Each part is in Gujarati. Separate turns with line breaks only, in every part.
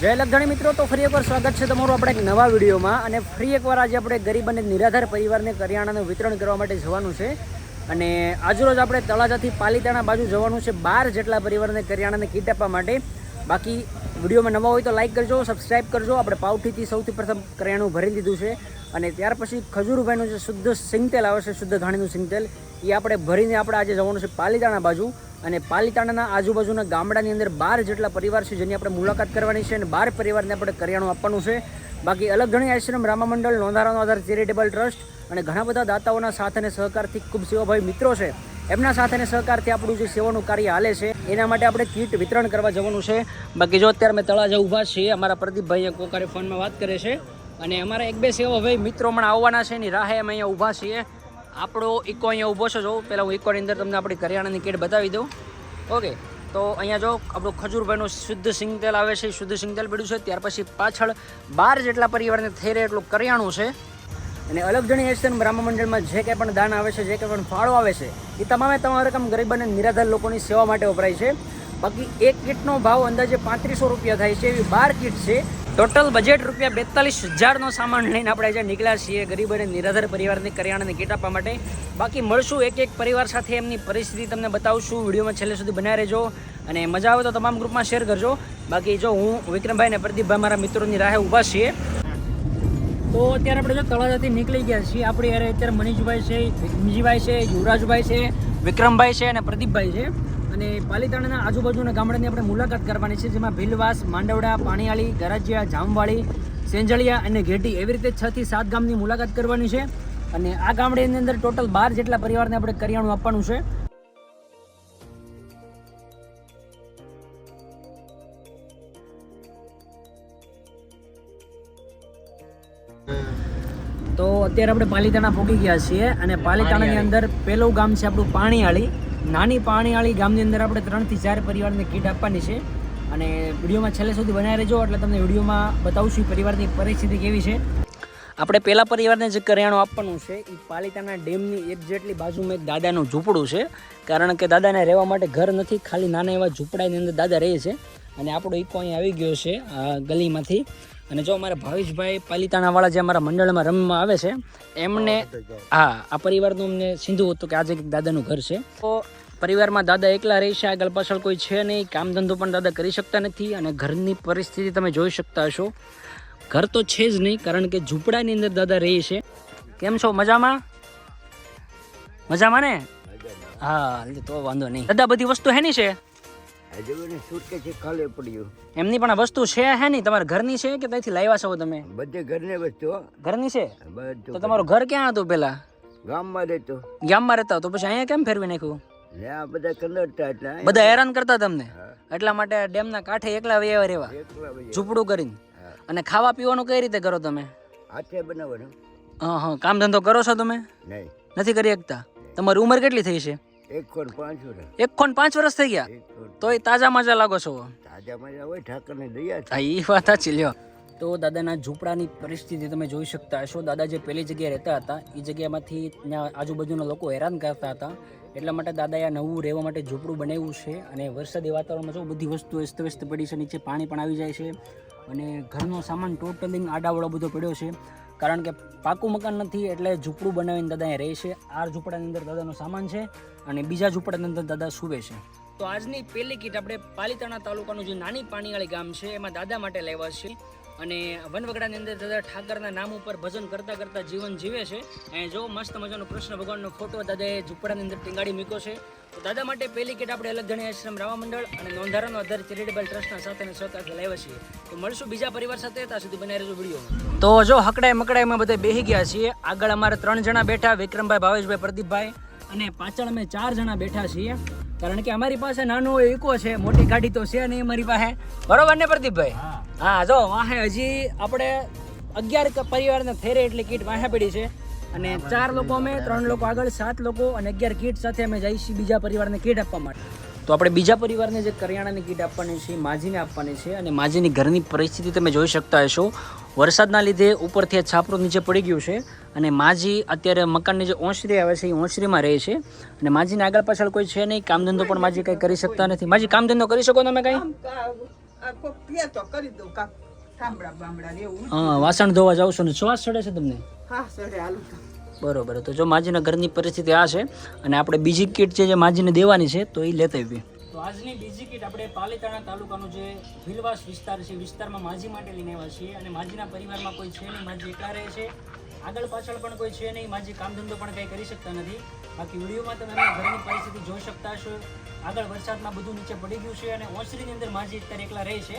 જય લગધણી મિત્રો, તો ફરી એકવાર સ્વાગત છે તમારું આપણે એક નવા વિડીયોમાં. અને ફરી એકવાર આજે આપણે ગરીબ અને નિરાધાર પરિવારને કરિયાણાનું વિતરણ કરવા માટે જવાનું છે. અને આજરોજ આપણે તળાજાથી પાલીતાણા બાજુ જવાનું છે 12 જેટલા પરિવારને કરિયાણાને કીટ આપવા માટે. બાકી વિડીયોમાં નવા હોય તો લાઇક કરજો, સબસ્ક્રાઈબ કરજો. આપણે પાવઠીથી સૌથી પ્રથમ કરિયાણું ભરી દીધું છે. અને ત્યાર પછી ખજૂરભાઈનું જે શુદ્ધ સિંગતેલ આવે છે, શુદ્ધ ઘાણીનું સિંગતેલ, એ આપણે ભરીને આપણે આજે જવાનું છે પાલીતાણા બાજુ. અને પાલીતાણાના આજુબાજુના ગામડાની અંદર 12 જેટલા પરિવાર છે જેની આપણે મુલાકાત કરવાની છે. અને 12 પરિવારને આપણે કરિયાણું આપવાનું છે. બાકી અલગ ઘણી આશ્રમ, રામા મંડળ, નોંધારાનો આધાર, ચેરિટેબલ ટ્રસ્ટ અને ઘણા બધા દાતાઓના સાથ અને સહકારથી ખૂબ સેવાભાવી મિત્રો છે, એમના સાથ અને સહકારથી આપણું જે સેવાનું કાર્ય હાલે છે એના માટે આપણે કીટ વિતરણ કરવા જવાનું છે. બાકી જો અત્યારે મેં તળાજા ઊભા છીએ, અમારા પ્રદીપભાઈ કોકારે ફોનમાં વાત કરે છે. અને અમારા એક બે સેવાભાઈ મિત્રો હમણાં આવવાના છે એની રાહે અમે અહીંયા ઊભા છીએ. આપણો ઇકો અહીંયા ઊભો છે. જો પહેલાં હું ઇકોની અંદર તમને આપણી કરિયાણાની કીટ બતાવી દઉં. ઓકે, તો અહીંયા જો આપણું ખજૂરભાઈનું શુદ્ધ સિંગતેલ આવે છે, શુદ્ધ સિંગતેલ પડ્યું છે. ત્યાર પછી પાછળ 12 જેટલા પરિવારને થઈ રહે એટલું કરિયાણું છે. અને અલગ જણી એસન રામા મંડળમાં જે કંઈ પણ દાન આવે છે, જે કંઈ પણ ફાળો આવે છે, એ તમામ રકમ ગરીબ અને નિરાધાર લોકોની સેવા માટે વપરાય છે. બાકી એક કીટનો ભાવ અંદાજે 3500 રૂપિયા થાય છે. એવી 12 કીટ છે. ટોટલ બજેટ રૂપિયા 42,000નો સામાન લઈને આપણે આજે નીકળ્યા છીએ ગરીબ અને નિરાધાર પરિવારની કરિયાણાની કીટ આપવા માટે. બાકી મળશું એક એક પરિવાર સાથે, એમની પરિસ્થિતિ તમને બતાવશું. વિડીયોમાં છેલ્લે સુધી બનાવી રહેજો અને મજા આવે તો તમામ ગ્રુપમાં શેર કરજો. બાકી જો હું વિક્રમભાઈ અને પ્રદીપભાઈ મારા મિત્રોની રાહે ઊભા છીએ. તો અત્યારે આપણે જો તળાજાથી નીકળી ગયા છીએ. આપણી યારે અત્યારે મનીષભાઈ છે, ભીમજીભાઈ છે, યુવરાજભાઈ છે, વિક્રમભાઈ છે અને પ્રદીપભાઈ છે. અને પાલીતાણાના આજુબાજુના ગામડાની આપણે મુલાકાત કરવાની છે, જેમાં ભીલવાસ, માંડવડા, પાણીયાળી, ગરાજિયા, જામવાળી, સેંજળિયા અને ઘેટી, એવી રીતે 6 થી 7 ગામની મુલાકાત કરવાની છે. અને આ ગામડાની અંદર ટોટલ 12 જેટલા પરિવારને આપણે કરિયાણું આપવાનું છે. તો અત્યારે આપણે પાલીતાણા પહોંચી ગયા છીએ. અને પાલીતાણાની અંદર પહેલું ગામ છે આપણું પાણીયાળી. નાની પાણીયાળી ગામની અંદર આપણે 3 થી 4 પરિવારને કીટ આપવાની છે. અને વિડીયોમાં છેલ્લે સુધી બનાવી રહેજો, એટલે તમને વિડીયોમાં બતાવશું પરિવારની પરિસ્થિતિ કેવી છે. આપણે પહેલા પરિવારને જે કરિયાણું આપવાનું છે એ પાલીતાણા ડેમની એક જેટલી બાજુમાં એક દાદાનું ઝૂંપડું છે. કારણ કે દાદાને રહેવા માટે ઘર નથી, ખાલી નાના એવા ઝૂંપડાની અંદર દાદા રહે છે. અને આપણો ઇકો અહીં આવી ગયો છે આ ગલીમાંથી. અને જો અમારા ભાવેશભાઈ પાલીતાણાવાળા જે અમારા મંડળમાં રમવા આવે છે, એમને આ પરિવારનું અમને સીધું હતું કે આજે દાદાનું ઘર છે. તો પરિવારમાં દાદા એકલા રહે છે, આગળ પાછળ કોઈ છે નહીં, કામ ધંધો પણ દાદા કરી શકતા નથી. અને ઘરની પરિસ્થિતિ તમે જોઈ શકતા હશો, ઘર તો છે જ નહીં, કારણ કે ઝૂંપડાની અંદર દાદા રહે છે. કેમ છો? મજામાં? મજામાં ને? હા, તો વાંધો નહીં. દાદા બધી વસ્તુ હેની છે? એમની પણ વસ્તુ છે હે નહીં? તમારા ઘરની છે કે ત્યાંથી લાવ્યા છો તમે?
બધી ઘરની વસ્તુ
ઘરની છે. તો તમારું ઘર ક્યાં હતું પેલા?
ગામમાં રહેતો.
ગામમાં રહેતા, તો પછી અહીંયા કેમ ફેરવી નાખ્યું?
બધા કંદરતા એટલે
બધા હેરાન કરતા તમને, એટલા માટે ડેમના કાંઠે એકલા વ્યવહાર રહેવા, ઝૂંપડું કરીને. અને ખાવા પીવાનું કઈ રીતે કરો તમે?
હાથે બનાવવાનું.
હા, કામ ધંધો કરો છો તમે?
નહીં,
નથી કરી શકતા. તમારી ઉંમર કેટલી થઈ છે?
1.5 વર્ષ.
1.5 વર્ષ થઈ ગયા? તોય તાજા માજા લાગો છો.
તાજા મજા હોય, ઠાકરની દયા છે.
હા, એ વાત સાચી. લ્યો, તો દાદાના ઝૂંપડાની પરિસ્થિતિ તમે જોઈ શકતા હશો. દાદા જે પહેલી જગ્યાએ રહેતા હતા એ જગ્યામાંથી ત્યાં આજુબાજુના લોકો હેરાન કરતા હતા, એટલા માટે દાદાએ નવું રહેવા માટે ઝૂંપડું બનાવ્યું છે. અને વરસાદી વાતાવરણમાં જો બધી વસ્તુ અસ્તવ્યસ્ત પડી છે, નીચે પાણી પણ આવી જાય છે. અને ઘરનો સામાન ટોટલી આડાવડો બધો પડ્યો છે, કારણ કે પાકું મકાન નથી, એટલે ઝૂંપડું બનાવીને દાદા અહીં રહે છે. આ ઝૂંપડાની અંદર દાદાનો સામાન છે અને બીજા ઝૂંપડાની અંદર દાદા સૂવે છે. તો આજની પહેલી કીટ આપણે પાલીતાણા તાલુકાનું જે નાની પાણીવાળી ગામ છે એમાં દાદા માટે લેવા છે. અને વનવગડાની અંદર દાદા ઠાકરના નામ ઉપર ભજન કરતા કરતા જીવન જીવે છે. અને જો મસ્ત મજાનો કૃષ્ણ ભગવાનનો ફોટો દાદાએ ઝૂંપડાની અંદર ટીંગાડી મૂક્યો છે. તો દાદા માટે પહેલી કીટ આપણે અલગ ગણી આશ્રમ, રામા મંડળ અને નોંધારાનો આધાર ચેરિટેબલ ટ્રસ્ટના સાથે અને સહકારથી લાવ્યા છીએ. તો મળશું બીજા પરિવાર સાથે, ત્યાં સુધી બનાવી રહેજો વિડીયો. તો જો હકડાય મકડાય અમે બધા બેસી ગયા છીએ. આગળ અમારે 3 જણા બેઠા, વિક્રમભાઈ, ભાવેશભાઈ, પ્રદીપભાઈ. અને પાછળ અમે 4 જણા બેઠા છીએ, કારણ કે અમારી પાસે નાનો ઇકો છે, મોટી ગાડી તો છે નહીં અમારી પાસે. બરોબર ને પ્રદીપભાઈ? હા, જો વાહે હજી આપણે 11 પરિવારને થઈ રહી એટલી કીટ વાહે પડી છે. અને 4 લોકો અમે, 3 લોકો આગળ, 7 લોકો અને 11 કીટ સાથે અમે જઈશું બીજા પરિવારને કીટ આપવા માટે. તો આપણે બીજા પરિવારને જે કરિયાણાની કીટ આપવાની છે માજીને આપવાની છે. અને માજીની ઘરની પરિસ્થિતિ તમે જોઈ શકતા હશો. વરસાદના લીધે ઉપરથી છાપરું નીચે પડી ગયું છે. અને માજી અત્યારે મકાનની જે ઓસરી આવે છે એ ઓસરીમાં રહે છે. અને માજીને આગળ પાછળ કોઈ છે નહીં, કામ ધંધો પણ માજી કંઈ કરી શકતા નથી. માજી કામ ધંધો કરી શકો તમે કંઈ?
કોક પીએ તો કરી દઉં કાક ઠામડા બામડા ને એવું.
હા, વાસણ ધોવા જાવ છો ને શ્વાસ ચડે છે તમને?
હા સડે હાલું તો.
બરોબર. તો જો માજીના ઘરની પરિસ્થિતિ આ છે અને આપણે બીજી કીટ છે જે માજીને દેવાની છે તો એ લેતા આવીએ. તો આજની બીજી કીટ આપણે પાલીતાણા તાલુકાનો જે ભીલવાસ વિસ્તાર છે, વિસ્તારમાં માજી માટે લઈને આવ્યા છીએ અને માજીના પરિવારમાં કોઈ છે નહીં, માજી એકલા રહે છે, આગળ પાછળ પણ કોઈ છે નહીં, માજી કામ ધંધો પણ કંઈ કરી શકતા નથી. બાકી વિડીયોમાં તમે એમના ઘરની પરિસ્થિતિ જોઈ શકતા હશો. આગળ વરસાદમાં બધું નીચે પડી ગયું છે અને ઓસરીની અંદર માજી અત્યારે એકલા રહે છે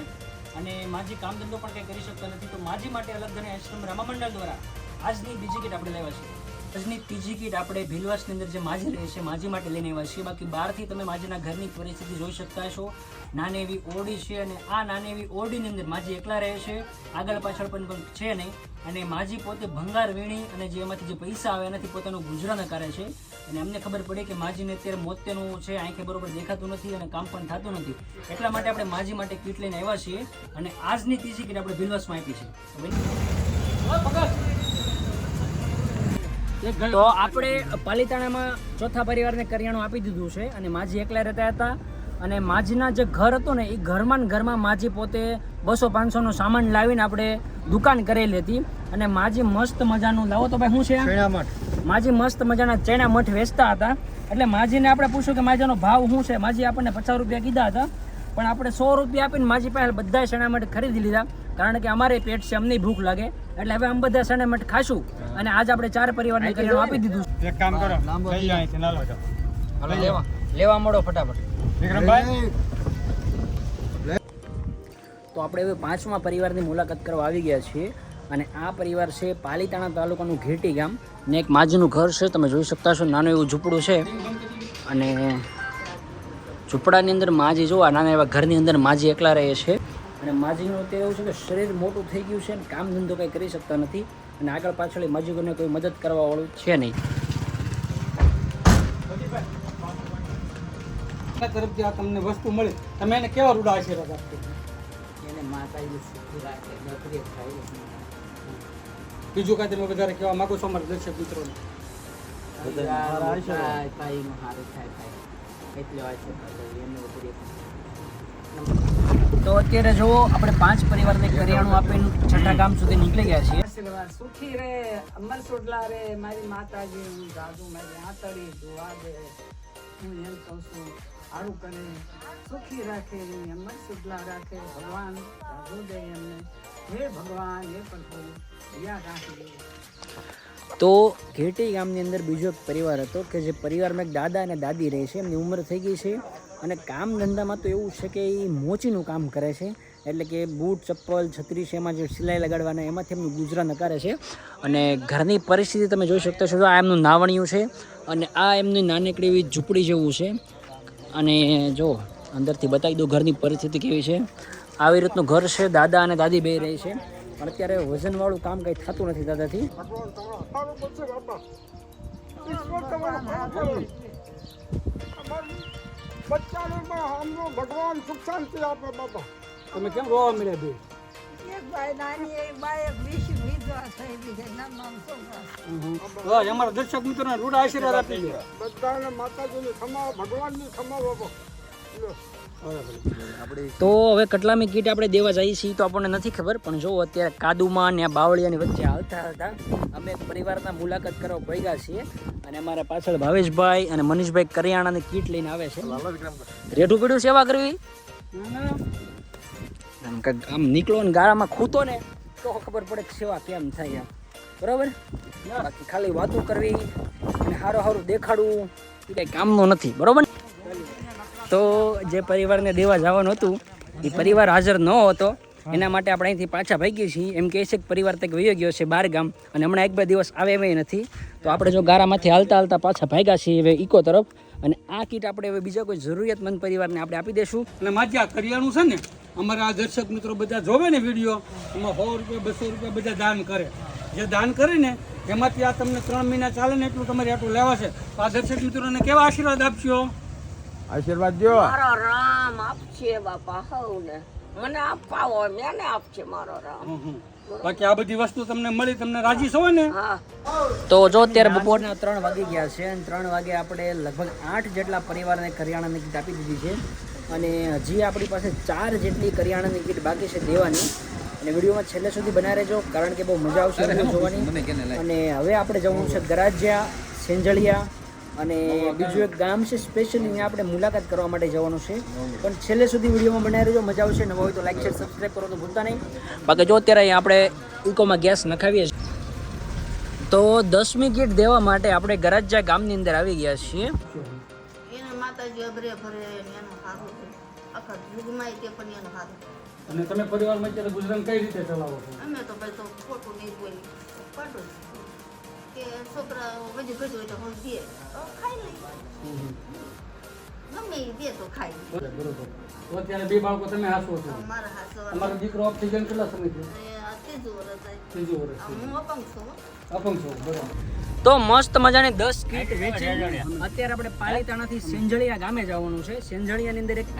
અને માજી કામ ધંધો પણ કંઈ કરી શકતા નથી. તો માજી માટે અલગ ગણે આશ્રમ રામા મંડળ દ્વારા આજની બીજી કીટ આપણે લેવા છીએ. આજની ત્રીજી કીટ આપણે ભીલવાસની અંદર જે માજી રહે છે માજી માટે લઈને આવ્યા છીએ. બાકી બહારથી તમે માજીના ઘરની પરિસ્થિતિ જોઈ શકતા હશો. નાની એવી ઓરડી છે અને આ નાની એવી ઓરડીની અંદર માજી એકલા રહે છે, આગળ પાછળ પણ છે નહીં અને માજી પોતે ભંગાર વીણી અને જે એમાંથી જે પૈસા આવે એનાથી પોતાનું ગુજરાન કરે છે. અને અમને ખબર પડી કે માજીને અત્યારે મોતેનું છે, આંખે બરોબર દેખાતું નથી અને કામ પણ થતું નથી. એટલા માટે આપણે માજી માટે કીટ લઈને આવ્યા છીએ અને આજની ત્રીજી કીટ આપણે ભીલવાસમાં આપી છે. તો આપણે પાલીતાણામાં ચોથા પરિવારને કરિયાણું આપી દીધું છે અને માજી એકલા રહેતા હતા અને માજીના જે ઘર હતું ને એ ઘરમાં ને ઘરમાં માજી પોતે 200-500નો સામાન લાવીને આપણે દુકાન કરેલી હતી અને માજી મસ્ત મજાનું લાવો તો ભાઈ શું છે માજી મસ્ત મજાના ચણા મઠ વેચતા હતા. એટલે માજીને આપણે પૂછ્યું કે માજીનો ભાવ શું છે, માજી આપણને 50 રૂપિયા કીધા હતા પણ આપણે 100 રૂપિયા આપીને માજી પાસે બધા ચણા મઠ ખરીદી લીધા કારણ કે અમારે પેટ છે, અમને ભૂખ લાગે એટલે હવે અમે બધા ચણા મઠ ખાશું અને આજ આપણે 4 પરિવારને કરિયાણું આપી દીધું.
એક કામ કરો લઈ જાય છે નાલો
લેવા મળો ફટાફટ.
વિક્રમભાઈ
તો આપણે હવે 5મા પરિવારની મુલાકાત કરવા આવી ગયા છીએ અને આ પરિવાર છે પાલીતાણા તાલુકાનું ઘેટી ગામ ને એક માજીનું ઘર છે. તમે જોઈ શકતા છો નાનું એવું ઝૂંપડું છે અને ઝૂંપડાની અંદર માજી જોવા નાના એવા ઘરની અંદર માજી એકલા રહે છે અને માજીનું અત્યારે એવું છે કે શરીર મોટું થઈ ગયું છે અને કામ ધંધો કંઈ કરી શકતા નથી અને આગળ પાછળ માજીઓને કોઈ મદદ કરવા વાળું છે નહીં.
તરફથી આ તમને વસ્તુ મળી, તમે એને કેવા રૂડા આશીર્વાદ આપશો?
એને માતાજી સુખી રાખે, નોકરી થાય.
બીજું કાંઈ તમે વધારે કહેવા માંગો છો અમારા દર્શક મિત્રોને?
ભાઈનું સારું થાય એટલે એમને બધું.
તો અત્યારે જુઓ આપણે 5 પરિવારને કરિયાણું આપીને છઠ્ઠા ગામ સુધી નીકળી ગયા છીએ.
આશીર્વાદ સુખી રે, અમર સુડલા રે મારી માતાજી, હું જાદુ મારી આતડી જોવા દે. હું એમ કહું છું સારું કરે, સુખી રાખે, અમર સુડલા રાખે, ભગવાન જાદુ દે એમને. હે ભગવાન, હે પ્રભુ યાદ રાખજે.
તો ઘેટી ગામની અંદર બીજો એક પરિવાર હતો કે જે પરિવારમાં એક દાદા અને દાદી રહે છે. એમની ઉંમર થઈ ગઈ છે અને કામ ધંધામાં તો એવું છે કે એ મોચીનું કામ કરે છે, એટલે કે બૂટ ચપ્પલ છત્રી છે એમાં જે સિલાઈ લગાડવાના એમાંથી એમનું ગુજરાન કરે છે. અને ઘરની પરિસ્થિતિ તમે જોઈ શકતા છો. આ એમનું નાવણિયું છે અને આ એમની નાનકડી એવી ઝૂંપડી જેવું છે અને જો અંદરથી બતાવી દો ઘરની પરિસ્થિતિ કેવી છે. આવી રીતનું ઘર છે, દાદા અને દાદી બે રહે છે પણ અત્યારે વજનવાળું કામ કંઈ થતું નથી દાદાથી.
ભગવાન સુખ શાંતિ આપે બાબા. તમે કેમ રોવા મળ્યા બે?
એક ભાઈ નાની એક બાઈ એક વિધવા થઈ ગઈ છે. નામ છોકરા.
અમારા દર્શક મિત્રોને રૂડા આશીર્વાદ આપી દે. બધાને માતાજીની ખમા, ભગવાનની ખમા બાબા.
તો હવે કેટલામી કીટ આપણે દેવા જઈએ છીએ તો આપણને નથી ખબર પણ જો અત્યારે કાદુમાં ને બાવળિયાની વચ્ચે હાલતા હાલતા અમે એક પરિવારના મુલાકાત કરવા ભેગા છીએ અને અમારા પાછળ ભાવેશભાઈ અને મનીષભાઈ કરિયાણાની કીટ લઈને આવે છે. રેઠું પીડું સેવા કરવી આમ નીકળો ને ગાળામાં ખૂતો ને તો ખબર પડે કે સેવા કેમ થાય એમ. બરાબર, બાકી ખાલી વાતો કરવી અને સારું સારું દેખાડવું એ કંઈ કામનું નથી. બરાબર. તો જે પરિવારને દેવા જવાનું હતું એ પરિવાર હાજર ન હતો એના માટે આપણે અહીંથી પાછા ભાગીએ છીએ. એમ કહે છે કે પરિવાર તક વયો ગયો છે 12 ગામ અને હમણાં 1-2 દિવસ આવે એમ નથી. તો આપણે જો ગારામાંથી હાલતા હાલતા પાછા ભાગ્યા છીએ હવે ઇકો તરફ અને આ કીટ આપણે હવે બીજા કોઈ જરૂરિયાતમંદ પરિવારને આપણે આપી દઈશું.
અને માજી આ કરિયાણું છે ને અમારા આ દર્શક મિત્રો બધા જોવે ને વિડીયો, એમાં 100 રૂપિયા 200 રૂપિયા બધા દાન કરે. જે દાન કરે ને એમાંથી આ તમને 3 મહિના ચાલે ને એટલું તમારે આટલું લેવા છે. તો આ દર્શક મિત્રોને કેવા આશીર્વાદ આપશો?
આશીર્વાદ દો.
મારો રામ આપશે બાપા હવને મને આપવા મેને આપશે મારો રામ.
બાકી આ બધી વસ્તુ તમને મળી, તમને રાજી છો ને?
હા.
તો જો અત્યારે બપોરના 3 વાગી ગયા છે અને 3 વાગે આપણે લગભગ 8 જેટલા પરિવારને કરિયાણાની કીટ આપી દીધી છે અને હજી આપણી પાસે 4 જેટલી કરિયાણાની કીટ બાકી છે દેવાની. અને વિડીયોમાં છેલ્લે સુધી બનાવી રહેજો કારણ કે બહુ મજા આવશે વિડીયો જોવાની. અને હવે આપણે જવાનું છે ગરાજિયા, સેંજળિયા અને બીજું એક ગામ છે સ્પેશિયલી ત્યાં આપણે મુલાકાત કરવા માટે જવાનું છે. પણ છેલ્લે સુધી વિડીયોમાં બનાવી રહેજો, મજા આવશે. નવા હોય તો લાઈક શેર સબસ્ક્રાઈબ કરવાનું ભૂલતા નહીં. બાકી જો અત્યારે અહીંયા આપણે ઇકોમાં ગેસ નખાવીએ છીએ. તો 10મી કીટ દેવા માટે આપણે ગરાજિયા ગામની અંદર આવી ગયા છીએ.
એના માતાજી અભરે ભરે એનું સારું છે. આખા યુગમાં તે પણ એનું સારું.
અને તમે પરિવારમાં અત્યારે ગુજરાન કઈ રીતે ચલાવો છો?
અમે તો ભાઈ તો ખોટું નહીં બોલી પાડું કે છોકરા વધુ ઘટું હોય તો હું દે તો ખાઈ લઈ, ગમે એ દે તો ખાઈ લે.
બરોબર. તો અત્યારે 2 બાળકો તમે હાસો છો.
મારા હાથ
તમારો દીકરો ઓફ થઈ ગયો કેટલા સમય થયો?
ત્રીજું વર્ષ થાય.
ત્રીજું વર્ષ.
હું અપંગ છું.
અપંગ છો. બરોબર.
તો મસ્ત મજાની 10 કીટ વેચી અત્યારે આપણે પાલીતાણાથી સેંજળિયા ગામે જવાનું છે. સેંજળિયાની અંદર એક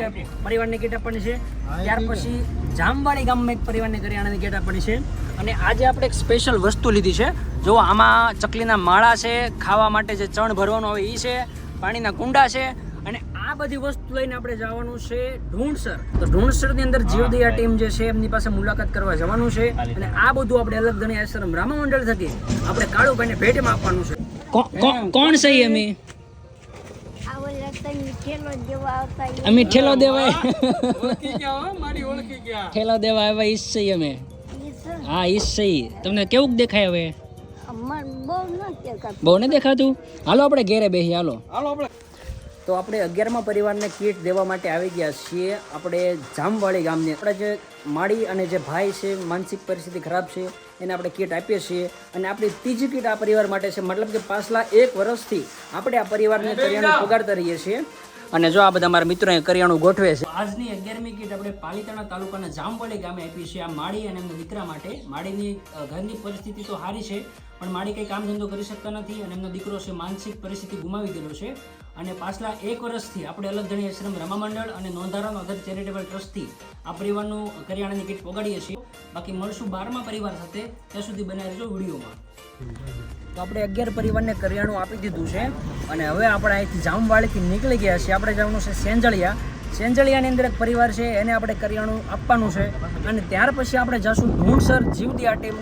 પરિવારની કીટ આપવાની છે. ત્યાર પછી જામવાડી ગામમાં એક પરિવારની કરિયાણાની કીટ આપવાની છે. અને આજે આપણે એક સ્પેશિયલ વસ્તુ લીધી છે. જો આમાં ચકલીના માળા છે, ખાવા માટે જે ચણ ભરવાનું આવે એ છે, પાણીના કુંડા છે. અને આ બધી વસ્તુ લઈને આપણે જવાનું છે ઢૂંઢસર. તો ઢૂંઢસરની અંદર જીવદયા ટીમ જે છે એમની પાસે મુલાકાત કરવા જવાનું છે. અને આ બધું આપણે અલગ ગણી આશ્રમ રામા મંડળ થકી આપણે કાળુભાઈને ભેટમાં આપવાનું છે. કોણ છે અમે? અમે ઠેલો દેવા
ઓળખી ગયા હો, મારી ઓળખી ગયા.
ઠેલો દેવા આવ્યા ઈસ છે અમે. હા ઈસ છે. તમને કેવું દેખાય હવે? બહુ ને દેખાતું. હાલો આપણે ઘેરે બેસી. હાલો
આપણે
તો આપણે 11મા પરિવારને કીટ દેવા માટે આવી ગયા છીએ. આપણે જામવાડી ગામની આપણે જે માળી અને જે ભાઈ છે માનસિક પરિસ્થિતિ ખરાબ છે એને આપણે કીટ આપીએ છીએ. અને આપણી ત્રીજી કીટ આ પરિવાર માટે છે. મતલબ કે પાછલા 1 વર્ષથી આપણે આ પરિવારને કરિયાણું પગારતા રહીએ છીએ. અને જો આ બધા મારા મિત્રોએ કરિયાણું ગોઠવે છે. આજની 11મી કીટ આપણે પાલીતાણા તાલુકાના જામવાડી ગામે આપી છે આ માળી અને એમના દીકરા માટે. માળીની ઘરની પરિસ્થિતિ તો સારી છે પણ માળી કંઈ કામ ધંધો કરી શકતા નથી અને એમનો દીકરો છે માનસિક પરિસ્થિતિ ગુમાવી ગયેલો છે. અને પાછલા 1 વર્ષથી આપણે અલગ ધણી આશ્રમ રમા મંડળ અને નોંધારાનો અધર ચેરિટેબલ ટ્રસ્ટથી આ પરિવારનું કરિયાણાની કીટ પહોંચાડીએ છીએ. બાકી મળશું 12મા પરિવાર સાથે. ત્યાં સુધી બનાવી રહેજો વિડીયોમાં. તો આપણે 11 પરિવારને કરિયાણું આપી દીધું છે અને હવે આપણે અહીંથી જામવાડીથી નીકળી ગયા છીએ. આપણે જવાનું છે સેંજળિયા. સેંજળિયાની અંદર એક પરિવાર છે એને આપણે કરિયાણું આપવાનું છે. અને ત્યાર પછી આપણે જશું ઢૂંઢસર જીવદયા ટીમ.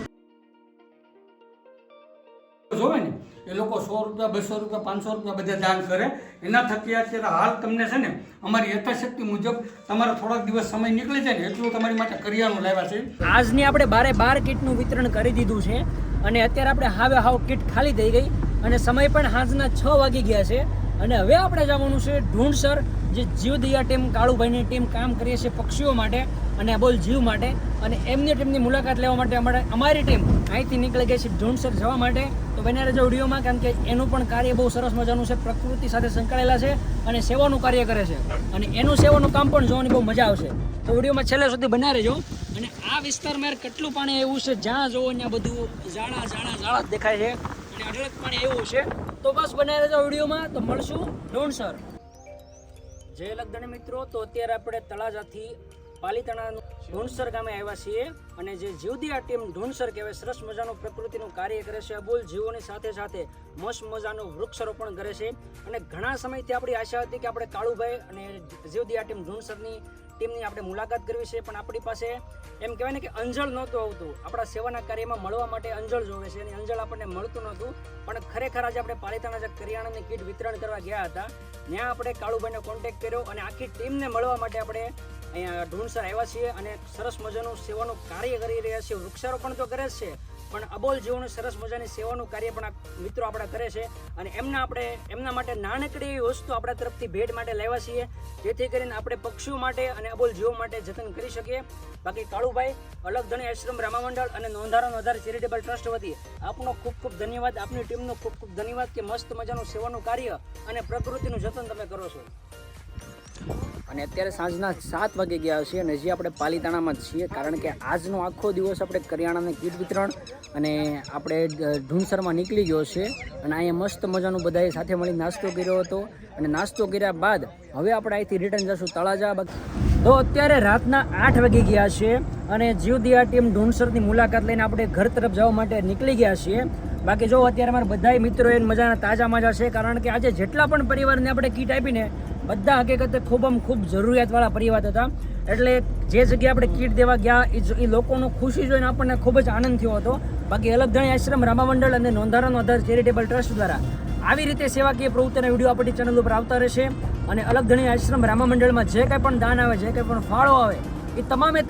જોવે ને એ લોકો 100 રૂપિયા, 200 રૂપિયા, 500 રૂપિયા બધા દાન કરે. એના થકી અત્યારે હાલ તમને છે ને અમારી યથાશક્તિ મુજબ તમારો થોડાક દિવસ સમય નીકળી જાય ને એટલું તમારી માટે કરિયાણું લાવ્યા છે.
આજની આપણે 12 કીટનું વિતરણ કરી દીધું છે અને અત્યારે આપણે હાવ કીટ ખાલી થઈ ગઈ અને સમય પણ સાંજના 6 વાગી ગયા છે. અને હવે આપણે જવાનું છે ઢૂંઢસર જે જીવદયા ટીમ કાળુભાઈની ટીમ કામ કરીએ છીએ પક્ષીઓ માટે અને અબોલ જીવ માટે. અને એમની ટીમની મુલાકાત લેવા માટે અમારી ટીમ અહીંથી નીકળી ગઈ છે ઢૂંઢસર જવા માટે. તો બને રહેજો વિડીયોમાં કારણ કે એનું પણ કાર્ય બહુ સરસ મજાનું છે. પ્રકૃતિ સાથે સંકળાયેલા છે અને સેવાનું કાર્ય કરે છે અને એનું સેવાનું કામ પણ જોવાની બહુ મજા આવશે. તો વિડીયોમાં છેલ્લે સુધી બનાવી રહેજો. અને આ વિસ્તારમાં યાર કેટલું પાણી એવું છે જ્યાં જોવો ત્યાં બધું ઝાડા જ દેખાય છે અને અઢળક પાણી એવું છે. તો બસ બનાવી રહેજો વિડીયોમાં. તો મળશું ઢૂંઢસર. જય લગધણી મિત્રો. તો અત્યારે આપણે તળાજાથી પાલીતાણા ઢૂંઢસર ગામે આવ્યા છીએ અને જે જીવદયા ટીમ ઢૂંઢસર કહેવાય સરસ મજાનું પ્રકૃતિનું કાર્ય કરે છે. અબોલ જીવોની સાથે સાથે મસ્ત મજાનું વૃક્ષારોપણ કરે છે. અને ઘણા સમયથી આપણી આશા હતી કે આપણે કાળુભાઈ અને જીવદયા ટીમ ઢૂંઢસરની ટીમની આપણે મુલાકાત કરવી છે પણ આપણી પાસે એમ કહેવાય ને કે અંજળ નહોતું આવતું. આપણા સેવાના કાર્યમાં મળવા માટે અંજળ જોવે છે અને અંજળ આપણને મળતું નહોતું. પણ ખરેખર આજે આપણે પાલીતાણા જે કરિયાણાની કીટ વિતરણ કરવા ગયા હતા ત્યાં આપણે કાળુભાઈનો કોન્ટેક્ટ કર્યો અને આખી ટીમને મળવા માટે આપણે અહીંયા ઢૂંઢસર આવ્યા છીએ અને સરસ મજાનું સેવાનું કાર્ય કરી રહ્યા છીએ. વૃક્ષારોપણ તો કરે જ છે પણ અબોલ જીવોની સરસ મજાની સેવાનું કાર્ય પણ મિત્રો આપણા કરે છે. અને એમના માટે નાનકડી એવી વસ્તુ આપણા તરફથી ભેટ માટે લાવ્યા છીએ જેથી કરીને આપણે પક્ષીઓ માટે અને અબોલ જીવો માટે જતન કરી શકીએ. બાકી કાળુભાઈ અલગ ધણી આશ્રમ રામા મંડળ અને નોંધારાનો આધાર ચેરિટેબલ ટ્રસ્ટ વતી આપનો ખૂબ ખૂબ ધન્યવાદ. આપની ટીમનો ખૂબ ખૂબ ધન્યવાદ કે મસ્ત મજાનું સેવાનું કાર્ય અને પ્રકૃતિનું જતન તમે કરો છો. અને અત્યારે સાંજના 7 વાગી ગયા છે અને હજી આપણે પાલીતાણામાં જ છીએ કારણ કે આજનો આખો દિવસ આપણે કરિયાણાની કીટ વિતરણ અને આપણે ઢૂંઢસરમાં નીકળી ગયો છે. અને અહીંયા મસ્ત મજાનું બધાએ સાથે મળી નાસ્તો કર્યો હતો અને નાસ્તો કર્યા બાદ હવે આપણે અહીંથી રિટર્ન જશું તળાજા. તો અત્યારે રાતના 8 વાગી ગયા છે અને જીવદયા ટીમ ઢૂંઢસરની મુલાકાત લઈને આપણે ઘર તરફ જવા માટે નીકળી ગયા છીએ. બાકી જો અત્યારે અમારા બધા મિત્રો મજાના તાજા છે કારણ કે આજે જેટલા પણ પરિવારને આપણે કીટ આપીને બધા હકીકતે ખૂબ જરૂરિયાતવાળા પરિવાર હતા. એટલે જે જગ્યાએ આપણે કીટ દેવા ગયા એ લોકોનો ખુશી જોઈને આપણને ખૂબ જ આનંદ થયો હતો. બાકી અલગધણી આશ્રમ રામા મંડળ અને નોંધારાનો આધાર ચેરિટેબલ ટ્રસ્ટ દ્વારા આવી રીતે સેવાકીય પ્રવૃત્તિના વિડીયો આપણી ચેનલ ઉપર આવતા રહેશે. અને અલગધણી આશ્રમ રામા મંડળમાં જે કંઈ પણ દાન આવે, જે કંઈ પણ ફાળો આવે, એ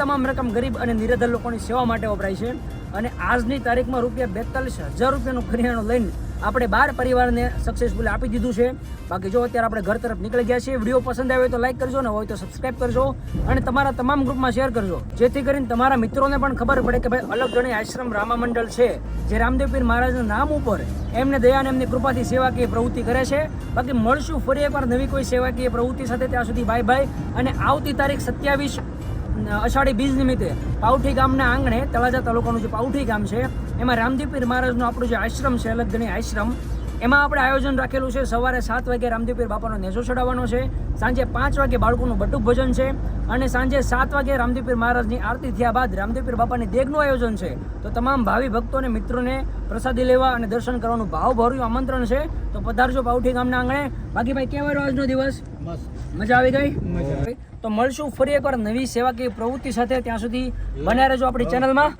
તમામ રકમ ગરીબ અને નિરાધાર લોકોની સેવા માટે વપરાય છે. અને આજની તારીખમાં ₹42,000 રૂપિયાનું કરિયાણું લઈને આપણે 12 પરિવારને સક્સેસફુલી આપી દીધું છે. બાકી જો અત્યારે આપણે ઘર તરફ નીકળી ગયા છીએ. વિડીયો પસંદ આવ્યો તો લાઈક કરજો, ને હોય તો સબસ્ક્રાઈબ કરજો અને તમારા તમામ ગ્રુપમાં શેર કરજો, જેથી કરીને તમારા મિત્રોને પણ ખબર પડે કે ભાઈ અલગધણી આશ્રમ રામા મંડળ છે જે રામદેવ પીર મહારાજના નામ ઉપર એમને દયા અને એમની કૃપાથી સેવાકીય પ્રવૃત્તિ કરે છે. બાકી મળશું ફરી એકવાર નવી કોઈ સેવાકીય પ્રવૃત્તિ સાથે. ત્યાં સુધી બાય. અને આવતી તારીખ 27 અષાઢી બીજ નિમિત્તે પાવઠી ગામના આંગણે, તળાજા તાલુકાનું જે પાવઠી ગામ છે, એમાં રામદેવ પીર મહારાજનો આપણું જે આશ્રમ છે અલગધણી આશ્રમ, એમાં આપણે આયોજન રાખેલું છે. સવારે 7 વાગે રામદેવ પીર બાપાનો નેજો ચડાવવાનો છે, સાંજે 5 વાગે બાળકોનું બટુક ભજન છે, અને સાંજે 7 વાગે રામદેવ પીર મહારાજની આરતી થયા બાદ રામદેવ પીર બાપાની દેગનું આયોજન છે. તો તમામ ભાવિ ભક્તો અને મિત્રોને પ્રસાદી લેવા અને દર્શન કરવાનું ભાવભર્યું આમંત્રણ છે. તો પધારજો પાવઠી ગામના આંગણે. બાકી ભાઈ કેવો રહ્યો આજનો દિવસ? મજા આવી ગઈ? તો મળશું ફરી એકવાર નવી સેવાકીય પ્રવૃત્તિ સાથે. ત્યાં સુધી બન્યા રહેજો આપણી ચેનલમાં.